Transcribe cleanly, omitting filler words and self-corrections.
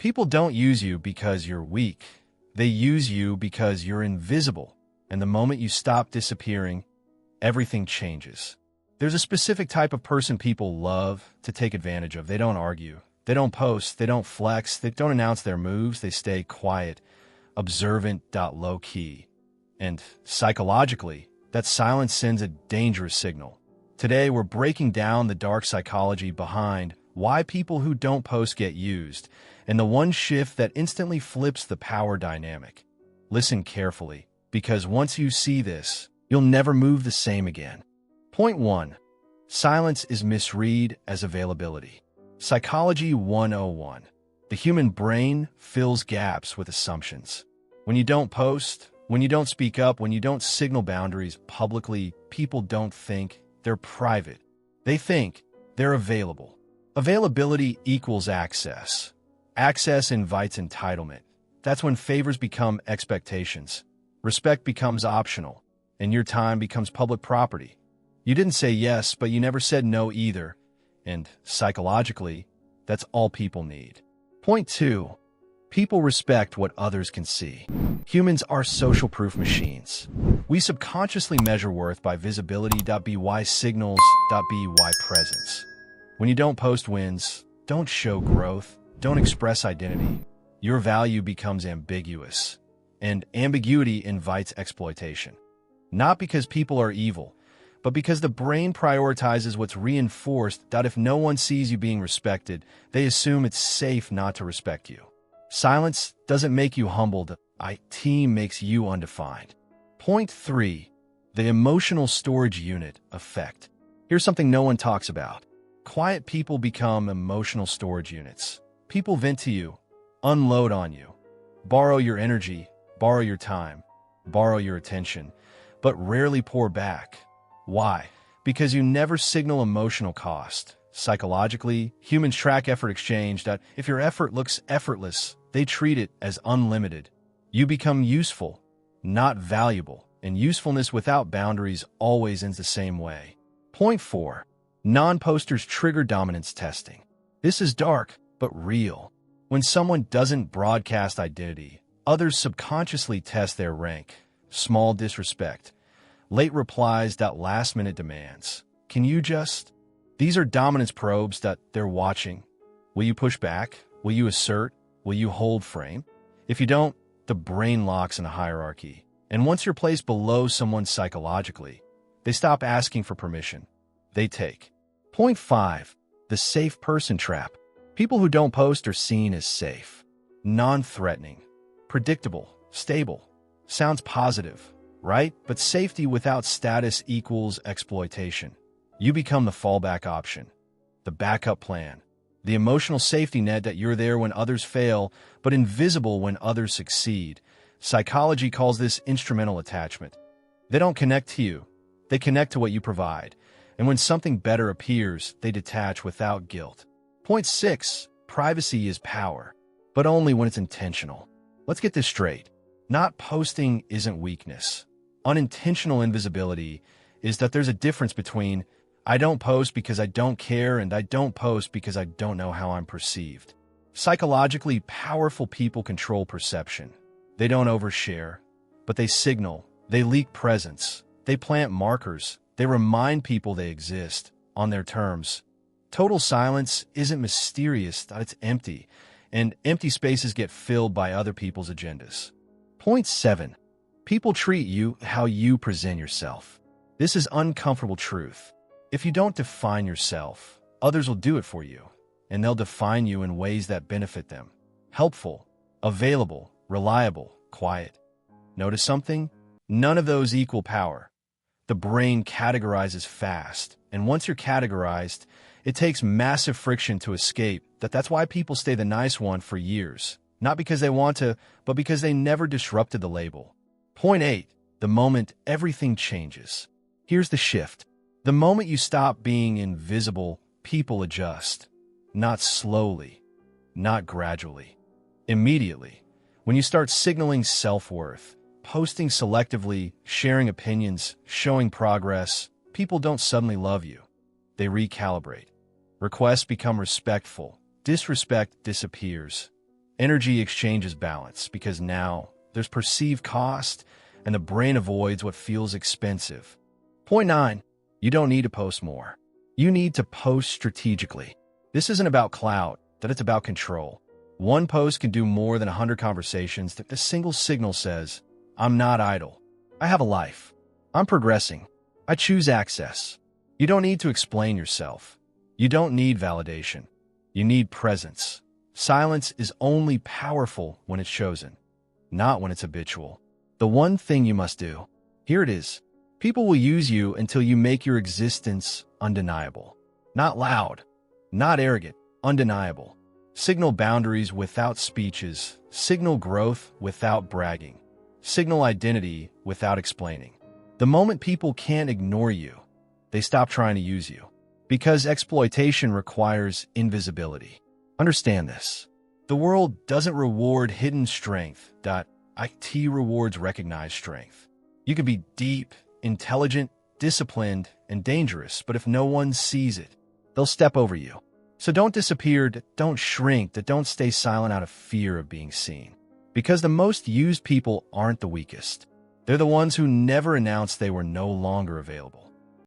People don't use you because you're weak. They use you because you're invisible. And the moment you stop disappearing, everything changes. There's a specific type of person people love to take advantage of. They don't argue. They don't post. They don't flex. They don't announce their moves. They stay quiet, observant, low-key. And psychologically, that silence sends a dangerous signal. Today, we're breaking down the dark psychology behind why people who don't post get used, and the one shift that instantly flips the power dynamic. Listen carefully, because once you see this, you'll never move the same again. Point 1. Silence is misread as availability. Psychology 101. The human brain fills gaps with assumptions. When you don't post, when you don't speak up, when you don't signal boundaries publicly, people don't think they're private. They think they're available. Availability equals access. Access invites entitlement. That's when favors become expectations. Respect becomes optional, and your time becomes public property. You didn't say yes, but you never said no either. And psychologically, that's all people need. Point 2. People respect what others can see. Humans are social proof machines. We subconsciously measure worth by visibility.by signals.by presence. When you don't post wins, don't show growth, don't express identity, your value becomes ambiguous. And ambiguity invites exploitation. Not because people are evil, but because the brain prioritizes what's reinforced. If no one sees you being respected, they assume it's safe not to respect you. Silence doesn't make you humbled. IT makes you undefined. Point 3. The emotional storage unit effect. Here's something no one talks about. Quiet people become emotional storage units. People vent to you, unload on you, borrow your energy, borrow your time, borrow your attention, but rarely pour back. Why? Because you never signal emotional cost. Psychologically, humans track effort exchange. If your effort looks effortless, they treat it as unlimited. You become useful, not valuable, and usefulness without boundaries always ends the same way. Point 4. Non-posters trigger dominance testing. This is dark, but real. When someone doesn't broadcast identity, others subconsciously test their rank. Small disrespect, late replies, last-minute demands. Can you just? These are dominance probes that they're watching. Will you push back? Will you assert? Will you hold frame? If you don't, the brain locks in a hierarchy. And once you're placed below someone psychologically, they stop asking for permission. They take. Point 5. The safe person trap. People who don't post are seen as safe, non-threatening, predictable, stable. Sounds positive, right? But safety without status equals exploitation. You become the fallback option, the backup plan, the emotional safety net that you're there when others fail, but invisible when others succeed. Psychology calls this instrumental attachment. They don't connect to you. They connect to what you provide. And when something better appears, they detach without guilt. Point 6. Privacy is power, but only when it's intentional. Let's get this straight. Not posting isn't weakness. Unintentional invisibility is that there's a difference between I don't post because I don't care and I don't post because I don't know how I'm perceived. Psychologically, powerful people control perception. They don't overshare, but they signal, they leak presence, they plant markers, they remind people they exist on their terms. Total silence isn't mysterious, it's empty, and empty spaces get filled by other people's agendas. Point 7. People treat you how you present yourself. This is uncomfortable truth. If you don't define yourself, others will do it for you, and they'll define you in ways that benefit them. Helpful, available, reliable, quiet. Notice something? None of those equal power. The brain categorizes fast, and once you're categorized, it takes massive friction to escape. That's why people stay the nice one for years. Not because they want to, but because they never disrupted the label. Point 8. The moment everything changes. Here's the shift. The moment you stop being invisible, people adjust. Not slowly, not gradually. Immediately. When you start signaling self-worth, posting selectively, sharing opinions, showing progress, people don't suddenly love you. They recalibrate. Requests become respectful. Disrespect disappears. Energy exchanges balance because now there's perceived cost and the brain avoids what feels expensive. Point 9. You don't need to post more. You need to post strategically. This isn't about clout, that it's about control. One post can do more than 100 conversations that the single signal says, I'm not idle. I have a life. I'm progressing. I choose access. You don't need to explain yourself. You don't need validation. You need presence. Silence is only powerful when it's chosen, not when it's habitual. The one thing you must do. Here it is. People will use you until you make your existence undeniable. Not loud, not arrogant, undeniable. Signal boundaries without speeches. Signal growth without bragging. Signal identity without explaining. The moment people can't ignore you, they stop trying to use you. Because exploitation requires invisibility. Understand this. The world doesn't reward hidden strength. IT rewards recognized strength. You can be deep, intelligent, disciplined, and dangerous, but if no one sees it, they'll step over you. So don't disappear, don't shrink, don't stay silent out of fear of being seen. Because the most used people aren't the weakest. They're the ones who never announced they were no longer available.